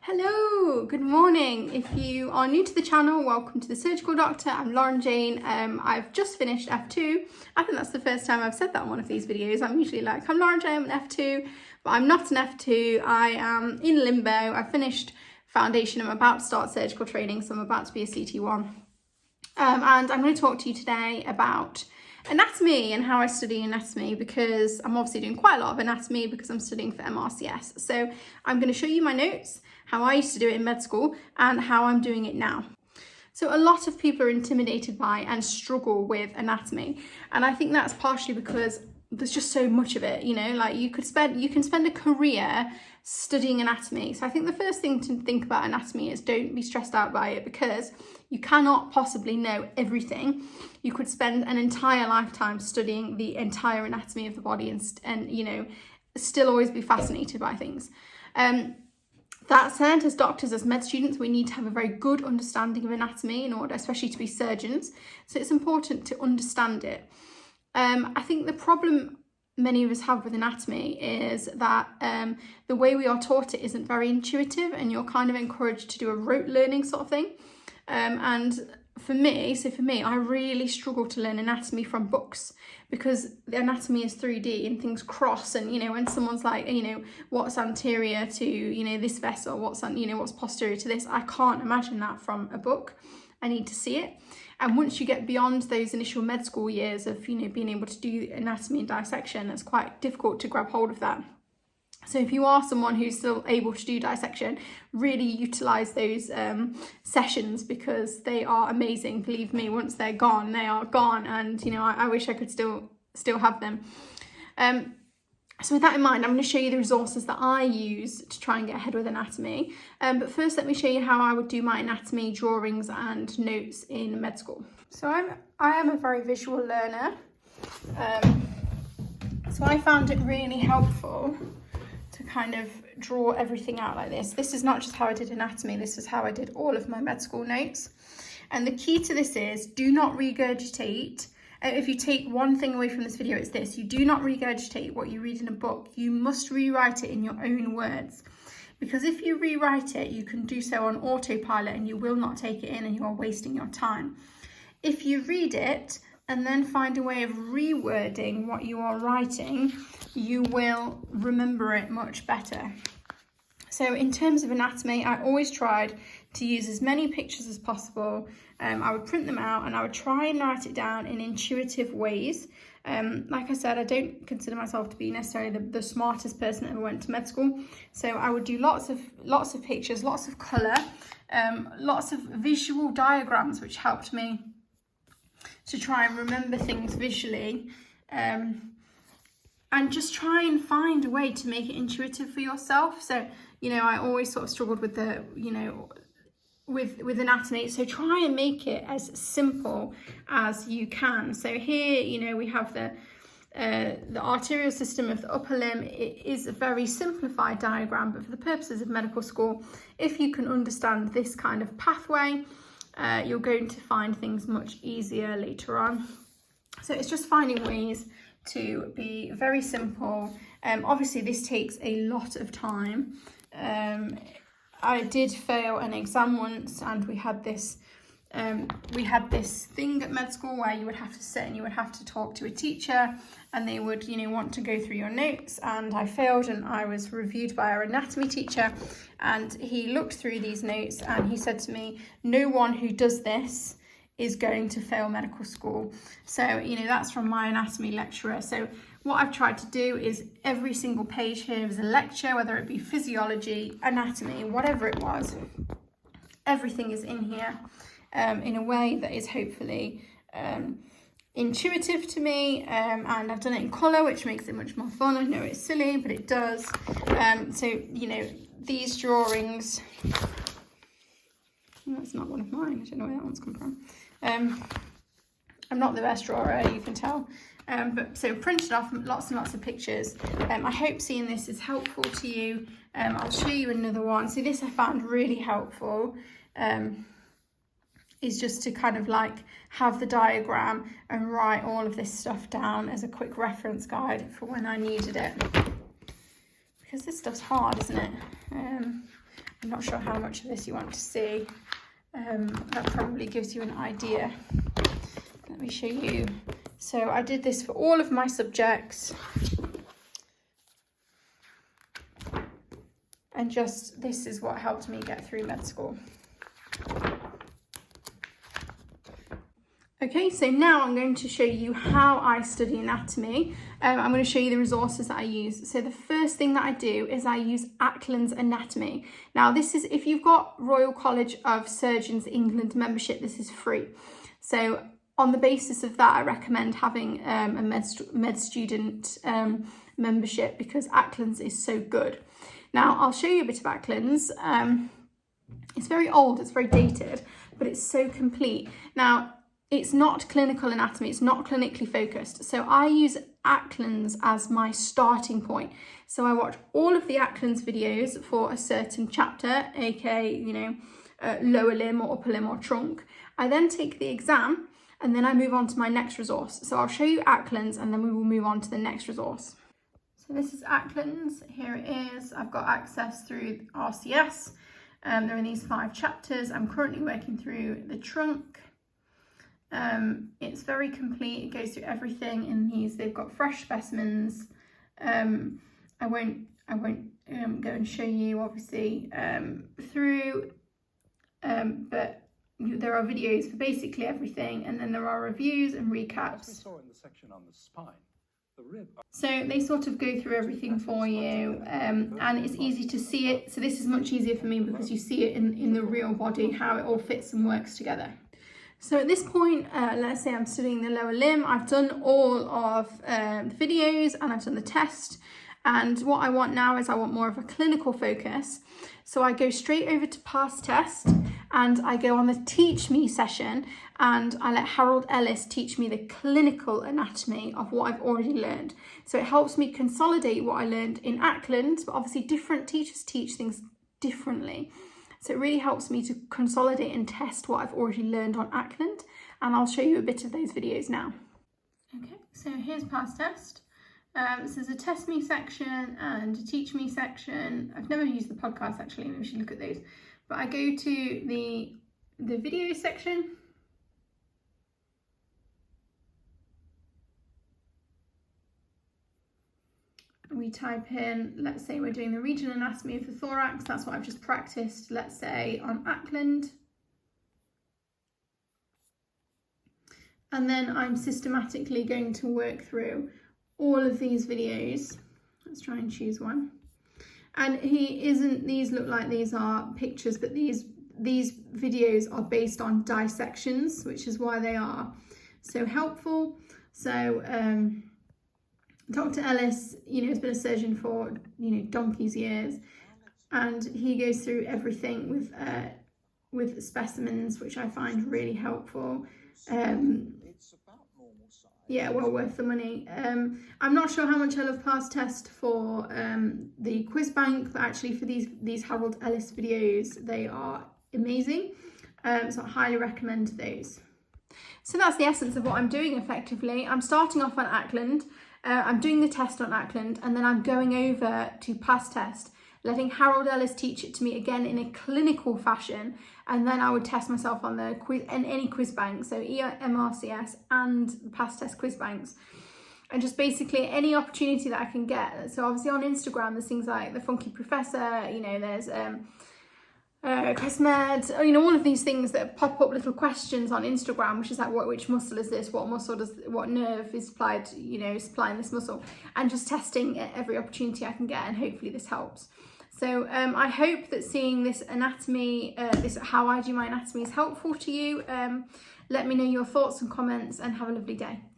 Hello, good morning. If you are new to the channel, welcome to the Surgical Doctor. I'm Lauren-Jane. I've just finished F2. I think that's the first time I've said that on one of these videos. I'm usually like, I'm Lauren-Jane, I'm an F2, but I'm not an F2. I am in limbo. I've finished foundation. I'm about to start surgical training, so I'm about to be a CT1. And I'm going to talk to you today about anatomy and how I study anatomy, because I'm obviously doing quite a lot of anatomy because I'm studying for MRCS. So I'm going to show you my notes, how I used to do it in med school and how I'm doing it now. So a lot of people are intimidated by and struggle with anatomy. And I think that's partially because there's just so much of it, you know, like you can spend a career studying anatomy. So I think the first thing to think about anatomy is don't be stressed out by it, because you cannot possibly know everything. You could spend an entire lifetime studying the entire anatomy of the body and you know, still always be fascinated by things. That said, as doctors, as med students, we need to have a very good understanding of anatomy in order, especially to be surgeons. So it's important to understand it. I think the problem many of us have with anatomy is that the way we are taught it isn't very intuitive, and you're kind of encouraged to do a rote learning sort of thing. And for me, I really struggle to learn anatomy from books, because the anatomy is 3D and things cross, and you know, when someone's like, you know, what's anterior to, you know, this vessel, what's posterior to this, I can't imagine that from a book. I need to see it. And once you get beyond those initial med school years of, you know, being able to do anatomy and dissection, it's quite difficult to grab hold of that. So if you are someone who's still able to do dissection, really utilise those sessions, because they are amazing. Believe me, once they're gone, they are gone. And, you know, I wish I could still have them. So with that in mind, I'm going to show you the resources that I use to try and get ahead with anatomy. But first, let me show you how I would do my anatomy drawings and notes in med school. So I am a very visual learner. So I found it really helpful to kind of draw everything out like this. This is not just how I did anatomy, this is how I did all of my med school notes. And the key to this is, do not regurgitate. If you take one thing away from this video, it's this: you do not regurgitate what you read in a book. You must rewrite it in your own words, because if you rewrite it, you can do so on autopilot and you will not take it in, and you are wasting your time. If you read it and then find a way of rewording what you are writing, you will remember it much better. So in terms of anatomy, I always tried to use as many pictures as possible. I would print them out and I would try and write it down in intuitive ways. Like I said, I don't consider myself to be necessarily the smartest person that ever went to med school. So I would do lots of pictures, lots of colour, lots of visual diagrams, which helped me to try and remember things visually. And just try and find a way to make it intuitive for yourself. So, you know, I always sort of struggled with the, you know, with anatomy. So try and make it as simple as you can. So here, you know, we have the arterial system of the upper limb. It is a very simplified diagram, but for the purposes of medical school, if you can understand this kind of pathway, you're going to find things much easier later on. So it's just finding ways to be very simple. Obviously this takes a lot of time. I did fail an exam once, and we had this thing at med school where you would have to sit and you would have to talk to a teacher, and they would, you know, want to go through your notes. And I failed, and I was reviewed by our anatomy teacher, and he looked through these notes and he said to me, no one who does this is going to fail medical school. So, you know, that's from my anatomy lecturer. So what I've tried to do is every single page here is a lecture, whether it be physiology, anatomy, whatever it was, everything is in here in a way that is hopefully intuitive to me. And I've done it in colour, which makes it much more fun. I know it's silly, but it does. So, you know, these drawings, that's not one of mine. I don't know where that one's come from. I'm not the best drawer, you can tell. But so printed off lots and lots of pictures. I hope seeing this is helpful to you. I'll show you another one. So this I found really helpful. Is just to kind of like have the diagram and write all of this stuff down as a quick reference guide for when I needed it. Because this stuff's hard, isn't it? I'm not sure how much of this you want to see. That probably gives you an idea. Let me show you. So I did this for all of my subjects. And just, this is what helped me get through med school. Okay, so now I'm going to show you how I study anatomy. I'm going to show you the resources that I use. So the first thing that I do is I use Ackland's Anatomy. Now this is, if you've got Royal College of Surgeons England membership, this is free. So on the basis of that, I recommend having a med student membership because Ackland's is so good. Now I'll show you a bit of Ackland's. It's very old, it's very dated, but it's so complete. Now, it's not clinical anatomy, it's not clinically focused. So I use Ackland's as my starting point. So I watch all of the Ackland's videos for a certain chapter, aka, you know, lower limb or upper limb or trunk. I then take the exam and then I move on to my next resource. So I'll show you Ackland's and then we will move on to the next resource. So this is Ackland's, here it is. I've got access through RCS. There are these 5 chapters. I'm currently working through the trunk. It's very complete, it goes through everything in these. They've got fresh specimens. I won't go and show you obviously through, but there are videos for basically everything, and then there are reviews and recaps. As we saw in the section on the spine, the rib. So they sort of go through everything for you, and it's easy to see it. So this is much easier for me because you see it in the real body, how it all fits and works together. So at this point, let's say I'm studying the lower limb, I've done all of the videos and I've done the test. And what I want now is I want more of a clinical focus. So I go straight over to pass test and I go on the teach me session and I let Harold Ellis teach me the clinical anatomy of what I've already learned. So it helps me consolidate what I learned in Ackland, but obviously different teachers teach things differently. So it really helps me to consolidate and test what I've already learned on Ackland, and I'll show you a bit of those videos now. Okay, so here's past test. This is a test me section and a teach me section. I've never used the podcast actually, maybe we should look at those. But I go to the video section. We type in, let's say we're doing the regional anatomy of the thorax, that's what I've just practiced, let's say on Ackland. And then I'm systematically going to work through all of these videos. Let's try and choose one. And these look like these are pictures, but these videos are based on dissections, which is why they are so helpful. So, Dr. Ellis, has been a surgeon for, donkey's years, and he goes through everything with specimens, which I find really helpful. Yeah, well worth the money. I'm not sure how much I love past test for the quiz bank, but actually for these Harold Ellis videos, they are amazing. So I highly recommend those. So that's the essence of what I'm doing effectively. I'm starting off on Ackland. I'm doing the test on Ackland, and then I'm going over to past test, letting Harold Ellis teach it to me again in a clinical fashion, and then I would test myself on the quiz and any quiz bank, so MRCS and past test quiz banks, and just basically any opportunity that I can get. So obviously on Instagram, there's things like the Funky Professor, there's Cosmed, all of these things that pop up little questions on Instagram, which is like, which muscle is this? What nerve is supplied, supplying this muscle? And just testing every opportunity I can get, and hopefully this helps. So I hope that seeing this anatomy, how I do my anatomy is helpful to you. Let me know your thoughts and comments, and have a lovely day.